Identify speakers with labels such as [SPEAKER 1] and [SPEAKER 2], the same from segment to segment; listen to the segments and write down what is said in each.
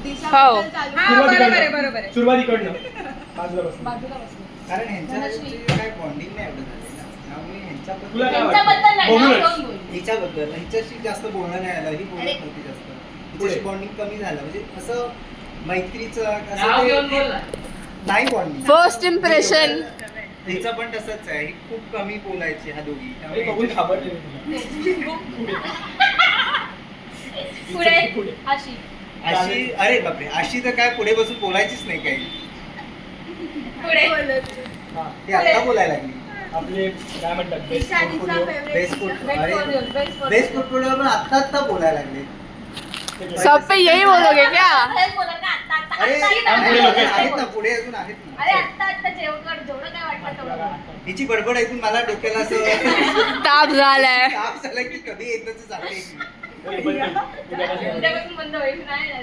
[SPEAKER 1] हो
[SPEAKER 2] सुरुवातीकडनं बाजूला बस.
[SPEAKER 3] कारण ह्यांच्याशी काय बॉन्डिंग नाही एवढं झालं ना, त्यामुळे
[SPEAKER 2] तुला काय
[SPEAKER 3] ह्यांच्याबद्दल
[SPEAKER 2] वाटतं?
[SPEAKER 3] हिच्याबद्दल हिच्याशी जास्त बोलणं नाही आलं, ही बोलत नव्हती जास्त, हिच्याशी बॉन्डिंग कमी झालं, म्हणजे असं मैत्रीचं असं ते नाही बॉन्डिंग.
[SPEAKER 1] फर्स्ट इम्प्रेशन
[SPEAKER 3] हिचं पण तसंच आहे, ही खूप कमी बोलायची ह्या दोघी,
[SPEAKER 2] अरे बघून
[SPEAKER 3] त्यामुळे
[SPEAKER 2] घाबरले
[SPEAKER 1] पुढे
[SPEAKER 3] अशी, अरे बापरे, अशी तर काय पुढे बसून बोलायचीच नाही काही,
[SPEAKER 2] हा.
[SPEAKER 3] ती आता बोलायला लागली.
[SPEAKER 2] आपले काय म्हणतात बेस्ट
[SPEAKER 3] बेस्ट पोर्टफोलिओ पण आता बोलायला लागले.
[SPEAKER 1] सब पे यही बोलोगे क्या?
[SPEAKER 3] अरे आहेत ना, पुढे अजून आहेत ना. हिची बडबड ऐकून मला डोक्याला असं
[SPEAKER 1] ताप झालाय.
[SPEAKER 3] ताप झाला की कधी एकदाच जाते.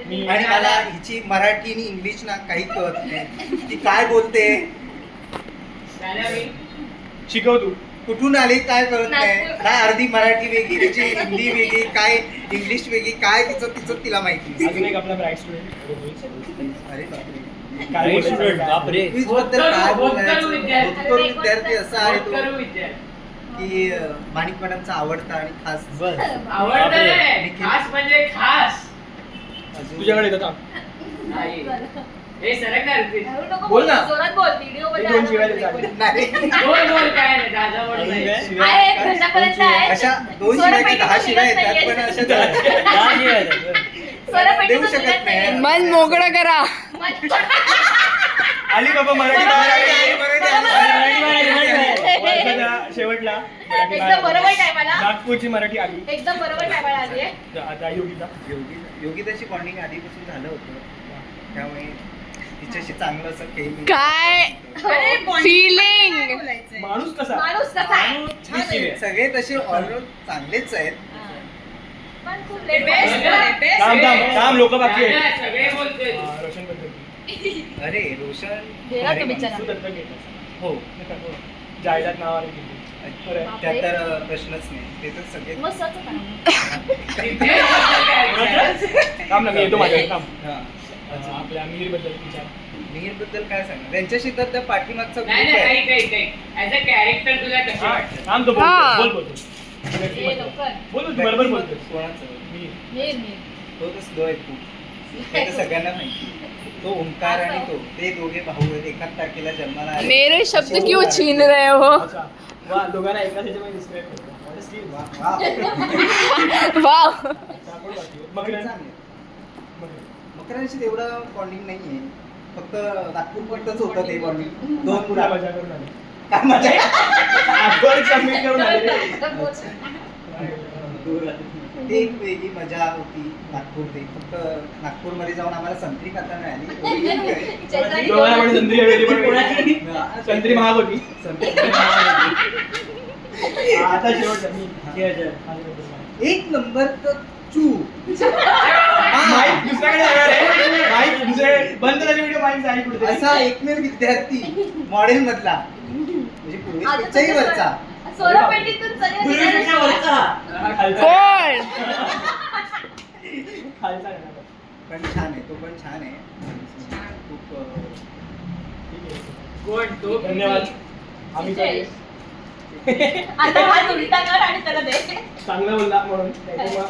[SPEAKER 2] मी
[SPEAKER 3] आणि मला हिची मराठी आणि इंग्लिश ना काही कळत नाही, ती काय बोलते
[SPEAKER 2] शिकव तू.
[SPEAKER 3] कुठून आली काय कळत नाही, काय अर्धी मराठी वेगळी, तिची हिंदी वेगळी, काय इंग्लिश वेगळी, काय तिचं तिला माहिती.
[SPEAKER 2] अजून एक आपला ब्राईट स्टुडंट.
[SPEAKER 3] अरे बापरे,
[SPEAKER 2] काय बापरे
[SPEAKER 3] क्विज बद्दल काय बोलायचं. भूतपूर्व विद्यार्थी असा आहे तो की माणिक मॅडमचा आवडता आणि खास अजून
[SPEAKER 2] तुझ्याकडे येतात बोल ना. एक दोन शिवाय चालेल.
[SPEAKER 3] नाही. अशा 2 शिवाय की 10 शिवाय येतात, पण अशा देऊ शकत नाही.
[SPEAKER 1] मन मोकळं करा.
[SPEAKER 2] आली बाबा मराठी बाहेर आली. वर्षाच्या शेवटला मराठी बाहेर आली. नागपूरची मराठी आली.
[SPEAKER 1] एकदम बरोबर टायमाला आली आहे.
[SPEAKER 2] आता योगिता
[SPEAKER 3] योगिताची बॉन्डिंग आधीपासून झालं होतं, त्यामुळे तिच्याशी चांगलं असं केमी.
[SPEAKER 1] काय फिलिंग.
[SPEAKER 2] माणूस कसा
[SPEAKER 1] माणूस कसा आहे?
[SPEAKER 3] छान आहे. सगळे तसे ऑलराऊंड चांगलेच आहेत.
[SPEAKER 1] पण खूप लेट बेस्ट
[SPEAKER 2] काम लोक बाकी आहेत. रोशन बद्दल
[SPEAKER 3] अरे रोशन
[SPEAKER 1] गेला तो बिचारा.
[SPEAKER 2] तू दत्तक घेतलास.
[SPEAKER 3] हो,
[SPEAKER 2] जाहिरात नावाने केली.
[SPEAKER 3] त्यात तर प्रश्नच नाही, ते तर सगळे
[SPEAKER 1] मस्त
[SPEAKER 2] काम ना मी येतो माझ्या काम.
[SPEAKER 3] हा.
[SPEAKER 2] आपल्या मीर बद्दल विचार.
[SPEAKER 3] मिहीर बद्दल काय सांगणार, त्यांच्याशी तर त्या पाठीमागचा ग्रुप आहे.
[SPEAKER 2] काम तो
[SPEAKER 1] हा.
[SPEAKER 2] बोलतो बोल तू बरोबर बोलतो.
[SPEAKER 3] कोणाचं
[SPEAKER 2] मीर
[SPEAKER 3] तो तर स्लो आहे खूप, ते तर सगळ्यांना माहिती. तो ओंकार आणि तो, ते दोघे भाऊ आहेत, 1 तारखेला जन्माला आले.
[SPEAKER 1] मेरे शब्द क्यों छीन रहे हो?
[SPEAKER 2] अच्छा वा दोघांना एकाच ह्याच्यामध्ये डिस्क्राईब करतो.
[SPEAKER 1] वाव.
[SPEAKER 3] मकरांशी तेवढं बॉन्डिंग नाहीये, फक्त नागपूर पर्यंतच होतं ते बॉन्डिंग. 2
[SPEAKER 2] पुरा
[SPEAKER 3] मुलं
[SPEAKER 2] मजा करून आले.
[SPEAKER 3] काय मजा
[SPEAKER 2] आठवण सबमिट करून आले रे.
[SPEAKER 3] ते एक वेगळी मजा होती नागपूर. ते फक्त नागपूरमध्ये जाऊन आम्हाला संत्री खाता मिळाली.
[SPEAKER 2] दोघांना पण संत्री हवेली पण मिळाली. संत्री महाग होती.
[SPEAKER 3] संत्री
[SPEAKER 2] आता शेवटचा मी
[SPEAKER 3] एक नंबर तर चू
[SPEAKER 2] माईक दुसऱ्याकडे जाणार आहे. माईक दुसरे बंद झाली व्हिडिओ माईक जाईल कुठे
[SPEAKER 3] असा एकमेव विद्यार्थी मॉडेल मधला, म्हणजे पूर्वीपेक्षाही वरचा.
[SPEAKER 1] कोण?
[SPEAKER 2] खालचा
[SPEAKER 3] पण छान आहे, तो पण छान आहे. खूप
[SPEAKER 2] धन्यवाद. आम्ही काय
[SPEAKER 1] आता हात उलटा कर आणि त्याला दे.
[SPEAKER 2] चांगलं बोलला म्हणून थँक्यू.